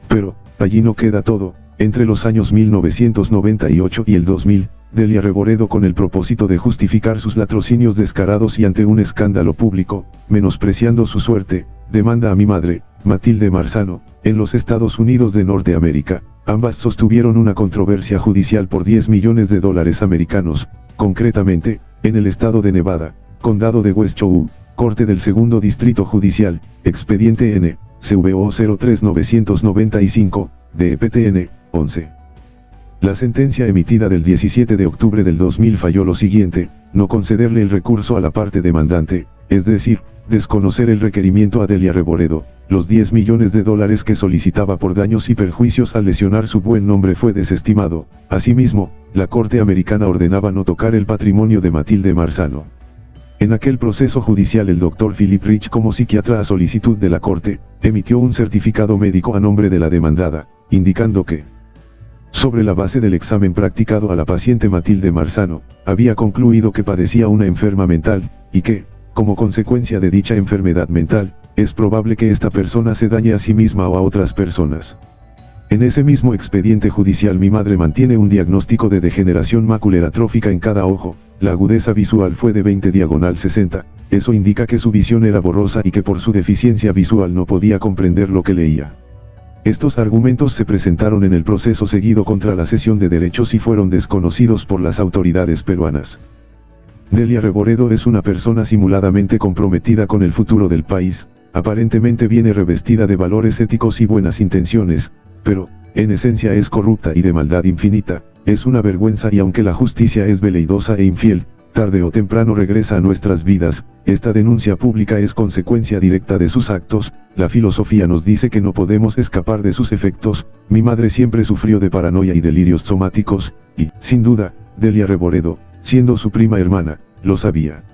Pero, allí no queda todo. Entre los años 1998 y el 2000, Delia Reboredo, con el propósito de justificar sus latrocinios descarados y ante un escándalo público, menospreciando su suerte, demanda a mi madre, Matilde Marzano, en los Estados Unidos de Norteamérica. Ambas sostuvieron una controversia judicial por $10 millones americanos, concretamente, en el estado de Nevada, condado de Westchou, Corte del Segundo Distrito Judicial, expediente N, CVO 03995, DEPTN, 11. La sentencia emitida del 17 de octubre del 2000 falló lo siguiente: no concederle el recurso a la parte demandante, es decir, desconocer el requerimiento a Delia Reboredo. Los $10 millones que solicitaba por daños y perjuicios al lesionar su buen nombre fue desestimado. Asimismo, la Corte Americana ordenaba no tocar el patrimonio de Matilde Marzano. En aquel proceso judicial, el Dr. Philip Rich, como psiquiatra a solicitud de la Corte, emitió un certificado médico a nombre de la demandada, indicando que, sobre la base del examen practicado a la paciente Matilde Marzano, había concluido que padecía una enferma mental, y que, como consecuencia de dicha enfermedad mental, es probable que esta persona se dañe a sí misma o a otras personas. En ese mismo expediente judicial, mi madre mantiene un diagnóstico de degeneración macular atrófica en cada ojo. La agudeza visual fue de 20/60, eso indica que su visión era borrosa y que por su deficiencia visual no podía comprender lo que leía. Estos argumentos se presentaron en el proceso seguido contra la cesión de derechos y fueron desconocidos por las autoridades peruanas. Delia Reboredo es una persona simuladamente comprometida con el futuro del país, aparentemente viene revestida de valores éticos y buenas intenciones, pero, en esencia es corrupta y de maldad infinita. Es una vergüenza, y aunque la justicia es veleidosa e infiel, tarde o temprano regresa a nuestras vidas. Esta denuncia pública es consecuencia directa de sus actos. La filosofía nos dice que no podemos escapar de sus efectos. Mi madre siempre sufrió de paranoia y delirios somáticos, y, sin duda, Delia Reboredo, siendo su prima hermana, lo sabía.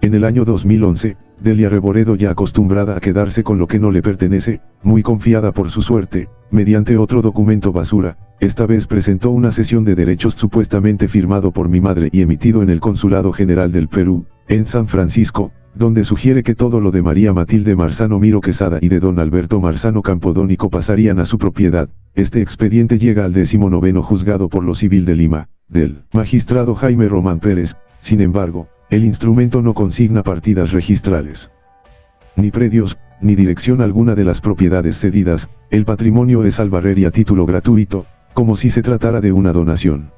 En el año 2011, Delia Reboredo, ya acostumbrada a quedarse con lo que no le pertenece, muy confiada por su suerte, mediante otro documento basura, esta vez presentó una cesión de derechos supuestamente firmado por mi madre y emitido en el Consulado General del Perú, en San Francisco, donde sugiere que todo lo de María Matilde Marzano Miro Quesada y de don Alberto Marzano Campodónico pasarían a su propiedad. Este expediente llega al 19º Juzgado por lo Civil de Lima, del magistrado Jaime Román Pérez. Sin embargo, el instrumento no consigna partidas registrales, ni predios, ni dirección alguna de las propiedades cedidas. El patrimonio es al barrer y a título gratuito, como si se tratara de una donación.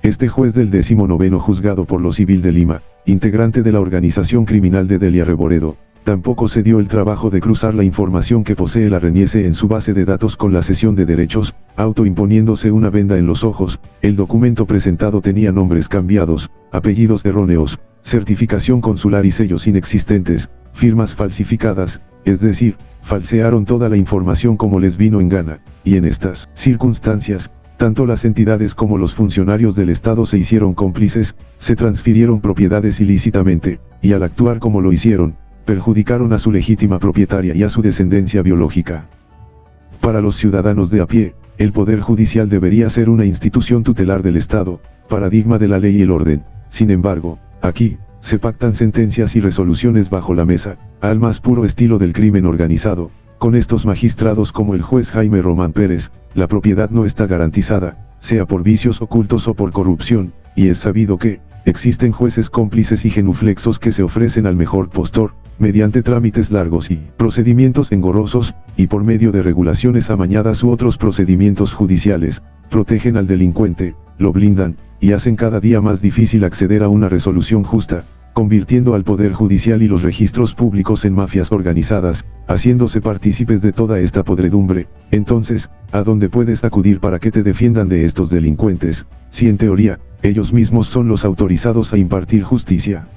Este juez del 19º Juzgado por lo Civil de Lima, integrante de la organización criminal de Delia Reboredo, tampoco se dio el trabajo de cruzar la información que posee la RENIECE en su base de datos con la cesión de derechos, autoimponiéndose una venda en los ojos. El documento presentado tenía nombres cambiados, apellidos erróneos, certificación consular y sellos inexistentes, firmas falsificadas, es decir, falsearon toda la información como les vino en gana, y en estas circunstancias, tanto las entidades como los funcionarios del Estado se hicieron cómplices, se transfirieron propiedades ilícitamente, y al actuar como lo hicieron, perjudicaron a su legítima propietaria y a su descendencia biológica. Para los ciudadanos de a pie, el Poder Judicial debería ser una institución tutelar del Estado, paradigma de la ley y el orden. Sin embargo, aquí, se pactan sentencias y resoluciones bajo la mesa, al más puro estilo del crimen organizado. Con estos magistrados como el juez Jaime Román Pérez, la propiedad no está garantizada, sea por vicios ocultos o por corrupción, y es sabido que, existen jueces cómplices y genuflexos que se ofrecen al mejor postor, mediante trámites largos y procedimientos engorrosos, y por medio de regulaciones amañadas u otros procedimientos judiciales, protegen al delincuente, lo blindan, y hacen cada día más difícil acceder a una resolución justa, convirtiendo al Poder Judicial y los registros públicos en mafias organizadas, haciéndose partícipes de toda esta podredumbre. Entonces, ¿a dónde puedes acudir para que te defiendan de estos delincuentes, si en teoría, ellos mismos son los autorizados a impartir justicia?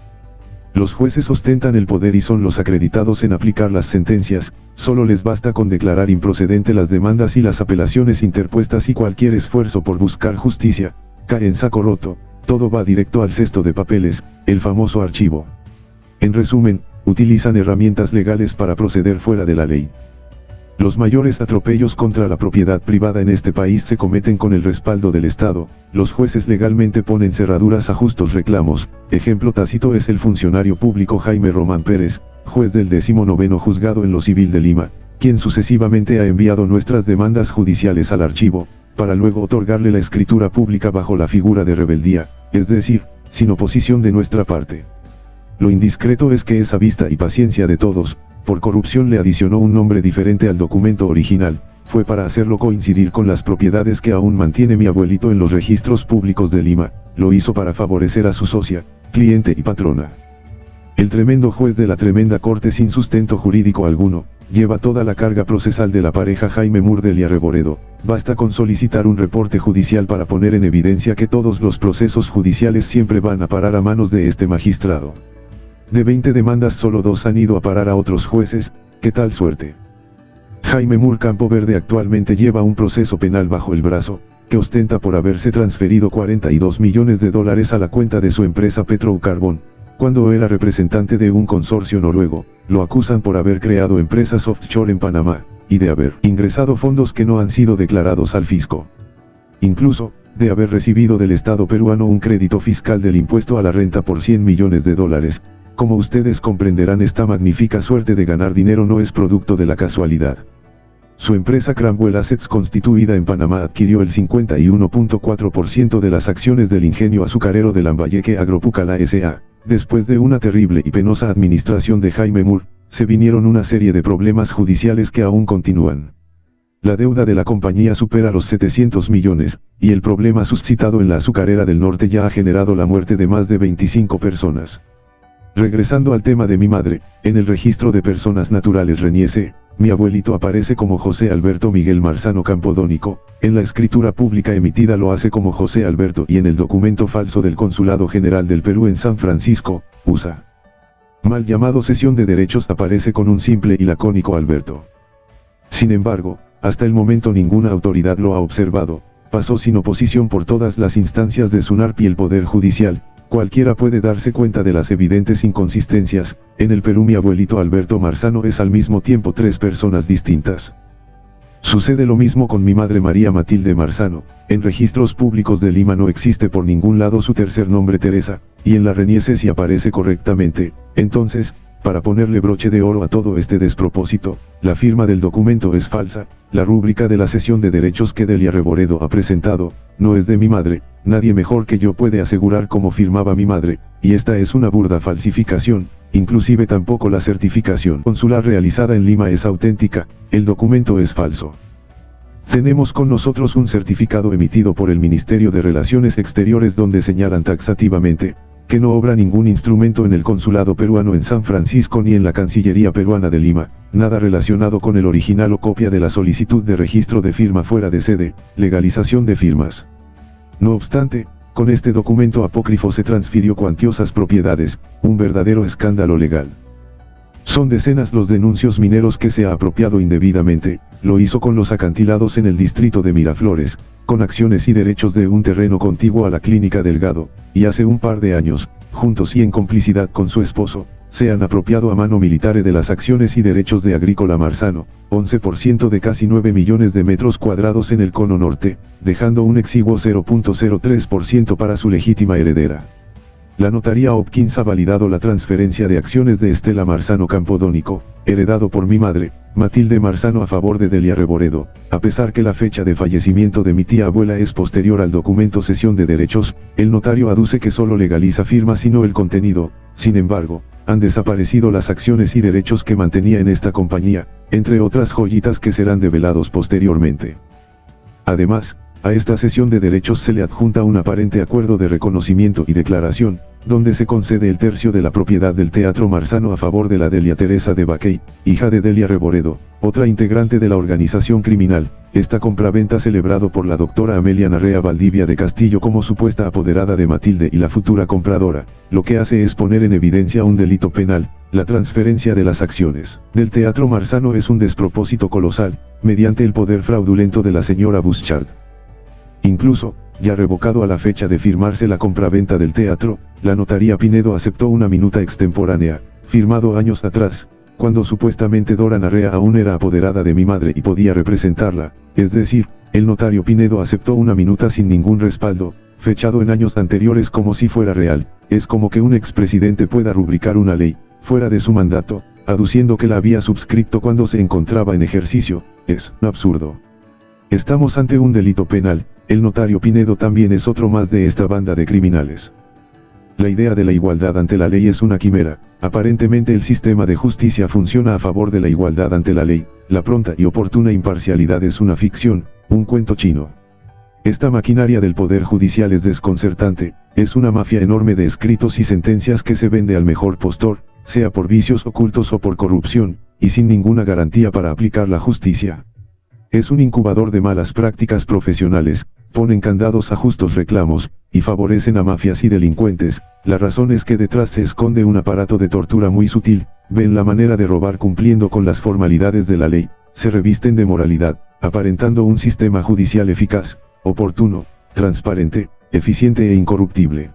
Los jueces ostentan el poder y son los acreditados en aplicar las sentencias. Solo les basta con declarar improcedente las demandas y las apelaciones interpuestas, y cualquier esfuerzo por buscar justicia cae en saco roto. Todo va directo al cesto de papeles, el famoso archivo. En resumen, utilizan herramientas legales para proceder fuera de la ley. Los mayores atropellos contra la propiedad privada en este país se cometen con el respaldo del Estado. Los jueces legalmente ponen cerraduras a justos reclamos. Ejemplo tácito es el funcionario público Jaime Román Pérez, juez del 19º Juzgado en lo Civil de Lima, quien sucesivamente ha enviado nuestras demandas judiciales al archivo, para luego otorgarle la escritura pública bajo la figura de rebeldía, es decir, sin oposición de nuestra parte. Lo indiscreto es que esa vista y paciencia de todos, por corrupción le adicionó un nombre diferente al documento original, fue para hacerlo coincidir con las propiedades que aún mantiene mi abuelito en los registros públicos de Lima, lo hizo para favorecer a su socia, cliente y patrona. El tremendo juez de la tremenda corte sin sustento jurídico alguno, lleva toda la carga procesal de la pareja Jaime Moore Delia Reboredo, basta con solicitar un reporte judicial para poner en evidencia que todos los procesos judiciales siempre van a parar a manos de este magistrado. De 20 demandas solo 2 han ido a parar a otros jueces, ¿qué tal suerte? Jaime Moore Campo Verde actualmente lleva un proceso penal bajo el brazo, que ostenta por haberse transferido $42 millones a la cuenta de su empresa Petrocarbon. Cuando era representante de un consorcio noruego, lo acusan por haber creado empresas offshore en Panamá, y de haber ingresado fondos que no han sido declarados al fisco. Incluso, de haber recibido del Estado peruano un crédito fiscal del impuesto a la renta por $100 millones. Como ustedes comprenderán, esta magnífica suerte de ganar dinero no es producto de la casualidad. Su empresa Cramwell Assets, constituida en Panamá, adquirió el 51.4% de las acciones del ingenio azucarero de Lambayeque Agropucala S.A. Después de una terrible y penosa administración de Jaime Moore, se vinieron una serie de problemas judiciales que aún continúan. La deuda de la compañía supera los 700 millones, y el problema suscitado en la azucarera del norte ya ha generado la muerte de más de 25 personas. Regresando al tema de mi madre, en el registro de personas naturales Reniese, mi abuelito aparece como José Alberto Miguel Marzano Campodónico, en la escritura pública emitida lo hace como José Alberto y en el documento falso del Consulado General del Perú en San Francisco, USA. Mal llamado cesión de derechos aparece con un simple y lacónico Alberto. Sin embargo, hasta el momento ninguna autoridad lo ha observado, pasó sin oposición por todas las instancias de SUNARP y el Poder Judicial. Cualquiera puede darse cuenta de las evidentes inconsistencias. En el Perú mi abuelito Alberto Marzano es al mismo tiempo 3 personas distintas. Sucede lo mismo con mi madre María Matilde Marzano, en registros públicos de Lima no existe por ningún lado su tercer nombre Teresa, y en la Reniese sí aparece correctamente. Entonces, para ponerle broche de oro a todo este despropósito, la firma del documento es falsa, la rúbrica de la cesión de derechos que Delia Reboredo ha presentado, no es de mi madre, nadie mejor que yo puede asegurar cómo firmaba mi madre, y esta es una burda falsificación, inclusive tampoco la certificación consular realizada en Lima es auténtica, el documento es falso. Tenemos con nosotros un certificado emitido por el Ministerio de Relaciones Exteriores donde señalan taxativamente, que no obra ningún instrumento en el consulado peruano en San Francisco ni en la Cancillería peruana de Lima, nada relacionado con el original o copia de la solicitud de registro de firma fuera de sede, legalización de firmas. No obstante, con este documento apócrifo se transfirió cuantiosas propiedades, un verdadero escándalo legal. Son decenas los denuncios mineros que se ha apropiado indebidamente, lo hizo con los acantilados en el distrito de Miraflores, con acciones y derechos de un terreno contiguo a la clínica Delgado, y hace un par de años, juntos y en complicidad con su esposo, se han apropiado a mano militar de las acciones y derechos de Agrícola Marzano, 11% de casi 9 millones de metros cuadrados en el cono norte, dejando un exiguo 0.03% para su legítima heredera. La notaría Hopkins ha validado la transferencia de acciones de Estela Marzano Campodónico, heredado por mi madre, Matilde Marzano a favor de Delia Reboredo, a pesar que la fecha de fallecimiento de mi tía abuela es posterior al documento cesión de derechos, el notario aduce que solo legaliza firmas y no el contenido. Sin embargo, han desaparecido las acciones y derechos que mantenía en esta compañía, entre otras joyitas que serán develados posteriormente. Además, a esta cesión de derechos se le adjunta un aparente acuerdo de reconocimiento y declaración, donde se concede el tercio de la propiedad del Teatro Marzano a favor de la Delia Teresa de Baquey, hija de Delia Reboredo, otra integrante de la organización criminal. Esta compraventa celebrado por la doctora Amelia Narrea Valdivia de Castillo como supuesta apoderada de Matilde y la futura compradora, lo que hace es poner en evidencia un delito penal. La transferencia de las acciones del Teatro Marzano es un despropósito colosal, mediante el poder fraudulento de la señora Buschard. Incluso, ya revocado a la fecha de firmarse la compraventa del teatro, la notaría Pinedo aceptó una minuta extemporánea, firmado años atrás, cuando supuestamente Dora Narrea aún era apoderada de mi madre y podía representarla, es decir, el notario Pinedo aceptó una minuta sin ningún respaldo, fechado en años anteriores como si fuera real. Es como que un expresidente pueda rubricar una ley, fuera de su mandato, aduciendo que la había subscrito cuando se encontraba en ejercicio, es absurdo. Estamos ante un delito penal, el notario Pinedo también es otro más de esta banda de criminales. La idea de la igualdad ante la ley es una quimera, aparentemente el sistema de justicia funciona a favor de la igualdad ante la ley, la pronta y oportuna imparcialidad es una ficción, un cuento chino. Esta maquinaria del poder judicial es desconcertante, es una mafia enorme de escritos y sentencias que se vende al mejor postor, sea por vicios ocultos o por corrupción, y sin ninguna garantía para aplicar la justicia. Es un incubador de malas prácticas profesionales, ponen candados a justos reclamos, y favorecen a mafias y delincuentes. La razón es que detrás se esconde un aparato de tortura muy sutil, ven la manera de robar cumpliendo con las formalidades de la ley, se revisten de moralidad, aparentando un sistema judicial eficaz, oportuno, transparente, eficiente e incorruptible.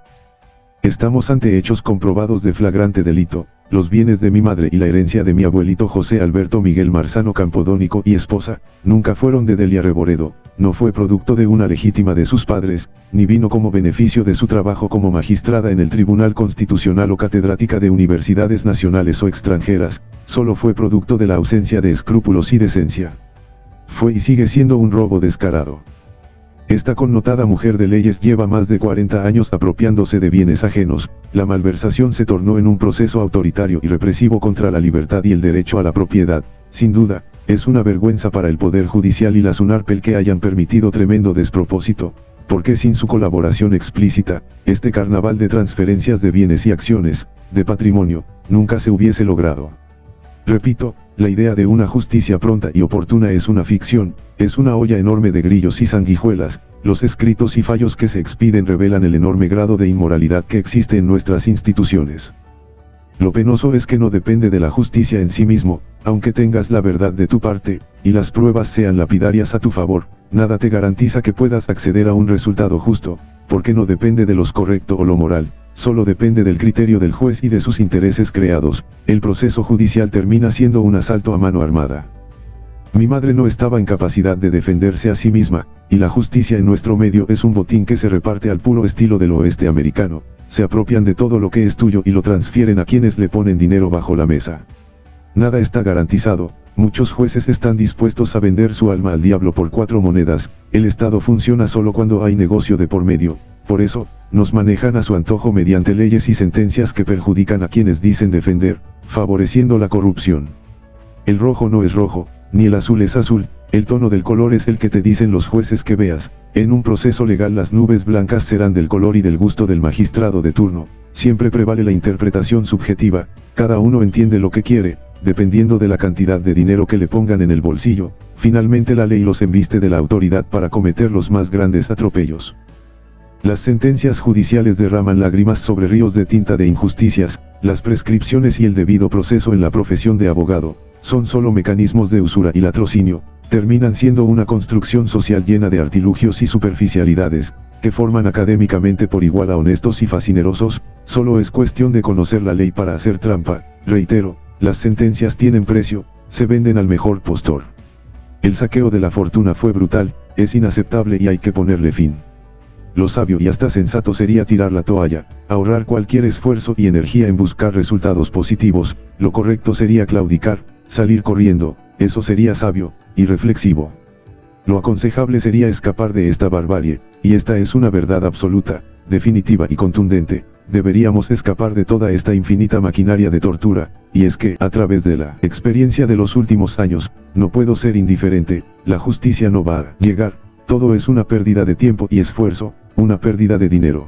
Estamos ante hechos comprobados de flagrante delito. Los bienes de mi madre y la herencia de mi abuelito José Alberto Miguel Marzano Campodónico y esposa, nunca fueron de Delia Reboredo, no fue producto de una legítima de sus padres, ni vino como beneficio de su trabajo como magistrada en el Tribunal Constitucional o catedrática de universidades nacionales o extranjeras, solo fue producto de la ausencia de escrúpulos y decencia. Fue y sigue siendo un robo descarado. Esta connotada mujer de leyes lleva más de 40 años apropiándose de bienes ajenos, la malversación se tornó en un proceso autoritario y represivo contra la libertad y el derecho a la propiedad. Sin duda, es una vergüenza para el Poder Judicial y la SUNARPEL que hayan permitido tremendo despropósito, porque sin su colaboración explícita, este carnaval de transferencias de bienes y acciones, de patrimonio, nunca se hubiese logrado. Repito, la idea de una justicia pronta y oportuna es una ficción, es una olla enorme de grillos y sanguijuelas, los escritos y fallos que se expiden revelan el enorme grado de inmoralidad que existe en nuestras instituciones. Lo penoso es que no depende de la justicia en sí mismo, aunque tengas la verdad de tu parte, y las pruebas sean lapidarias a tu favor, nada te garantiza que puedas acceder a un resultado justo, porque no depende de lo correcto o lo moral. Solo depende del criterio del juez y de sus intereses creados, el proceso judicial termina siendo un asalto a mano armada. Mi madre no estaba en capacidad de defenderse a sí misma, y la justicia en nuestro medio es un botín que se reparte al puro estilo del oeste americano, se apropian de todo lo que es tuyo y lo transfieren a quienes le ponen dinero bajo la mesa. Nada está garantizado, muchos jueces están dispuestos a vender su alma al diablo por 4 monedas, el Estado funciona solo cuando hay negocio de por medio, por eso, nos manejan a su antojo mediante leyes y sentencias que perjudican a quienes dicen defender, favoreciendo la corrupción. El rojo no es rojo, ni el azul es azul, el tono del color es el que te dicen los jueces que veas. En un proceso legal las nubes blancas serán del color y del gusto del magistrado de turno, siempre prevale la interpretación subjetiva, cada uno entiende lo que quiere, dependiendo de la cantidad de dinero que le pongan en el bolsillo, finalmente la ley los embiste de la autoridad para cometer los más grandes atropellos. Las sentencias judiciales derraman lágrimas sobre ríos de tinta de injusticias, las prescripciones y el debido proceso en la profesión de abogado, son solo mecanismos de usura y latrocinio, terminan siendo una construcción social llena de artilugios y superficialidades, que forman académicamente por igual a honestos y fascinerosos, solo es cuestión de conocer la ley para hacer trampa. Reitero, las sentencias tienen precio, se venden al mejor postor. El saqueo de la fortuna fue brutal, es inaceptable y hay que ponerle fin. Lo sabio y hasta sensato sería tirar la toalla, ahorrar cualquier esfuerzo y energía en buscar resultados positivos, lo correcto sería claudicar, salir corriendo, eso sería sabio, y reflexivo. Lo aconsejable sería escapar de esta barbarie, y esta es una verdad absoluta, definitiva y contundente, deberíamos escapar de toda esta infinita maquinaria de tortura, y es que, a través de la experiencia de los últimos años, no puedo ser indiferente, la justicia no va a llegar, todo es una pérdida de tiempo y esfuerzo, una pérdida de dinero.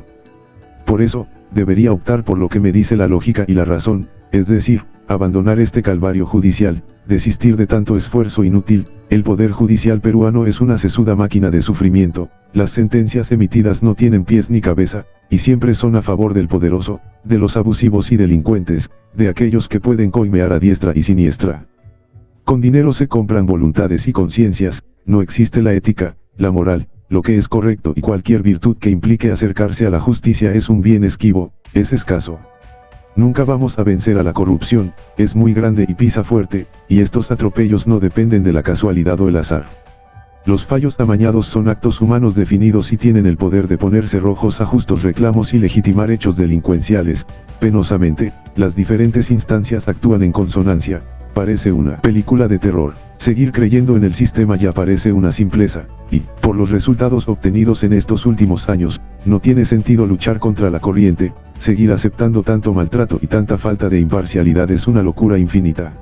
Por eso, debería optar por lo que me dice la lógica y la razón, es decir, abandonar este calvario judicial, desistir de tanto esfuerzo inútil. El poder judicial peruano es una sesuda máquina de sufrimiento, las sentencias emitidas no tienen pies ni cabeza, y siempre son a favor del poderoso, de los abusivos y delincuentes, de aquellos que pueden coimear a diestra y siniestra. Con dinero se compran voluntades y conciencias, no existe la ética, la moral, lo que es correcto y cualquier virtud que implique acercarse a la justicia es un bien esquivo, es escaso. Nunca vamos a vencer a la corrupción, es muy grande y pisa fuerte, y estos atropellos no dependen de la casualidad o el azar. Los fallos amañados son actos humanos definidos y tienen el poder de ponerse rojos a justos reclamos y legitimar hechos delincuenciales, penosamente, las diferentes instancias actúan en consonancia, parece una película de terror. Seguir creyendo en el sistema ya parece una simpleza, y, por los resultados obtenidos en estos últimos años, no tiene sentido luchar contra la corriente. Seguir aceptando tanto maltrato y tanta falta de imparcialidad es una locura infinita.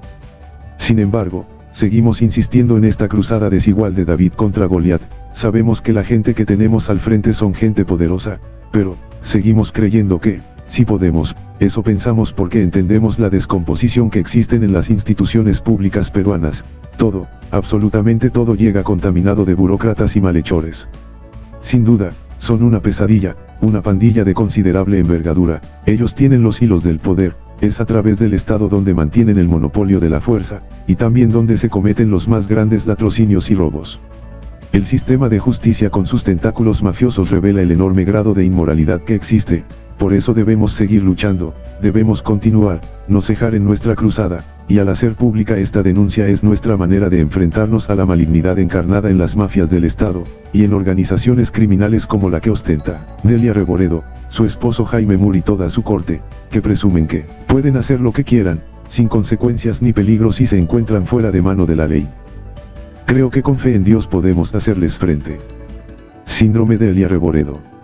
Sin embargo, seguimos insistiendo en esta cruzada desigual de David contra Goliat. Sabemos que la gente que tenemos al frente son gente poderosa, pero, seguimos creyendo que, si podemos, eso pensamos porque entendemos la descomposición que existen en las instituciones públicas peruanas. Todo, absolutamente todo llega contaminado de burócratas y malhechores. Sin duda, son una pesadilla, una pandilla de considerable envergadura. Ellos tienen los hilos del poder, es a través del Estado donde mantienen el monopolio de la fuerza, y también donde se cometen los más grandes latrocinios y robos. El sistema de justicia con sus tentáculos mafiosos revela el enorme grado de inmoralidad que existe. Por eso debemos seguir luchando, debemos continuar, no cejar en nuestra cruzada, y al hacer pública esta denuncia es nuestra manera de enfrentarnos a la malignidad encarnada en las mafias del Estado, y en organizaciones criminales como la que ostenta Delia Reboredo, su esposo Jaime Mur y toda su corte, que presumen que pueden hacer lo que quieran, sin consecuencias ni peligros si se encuentran fuera de mano de la ley. Creo que con fe en Dios podemos hacerles frente. Síndrome de Delia Reboredo.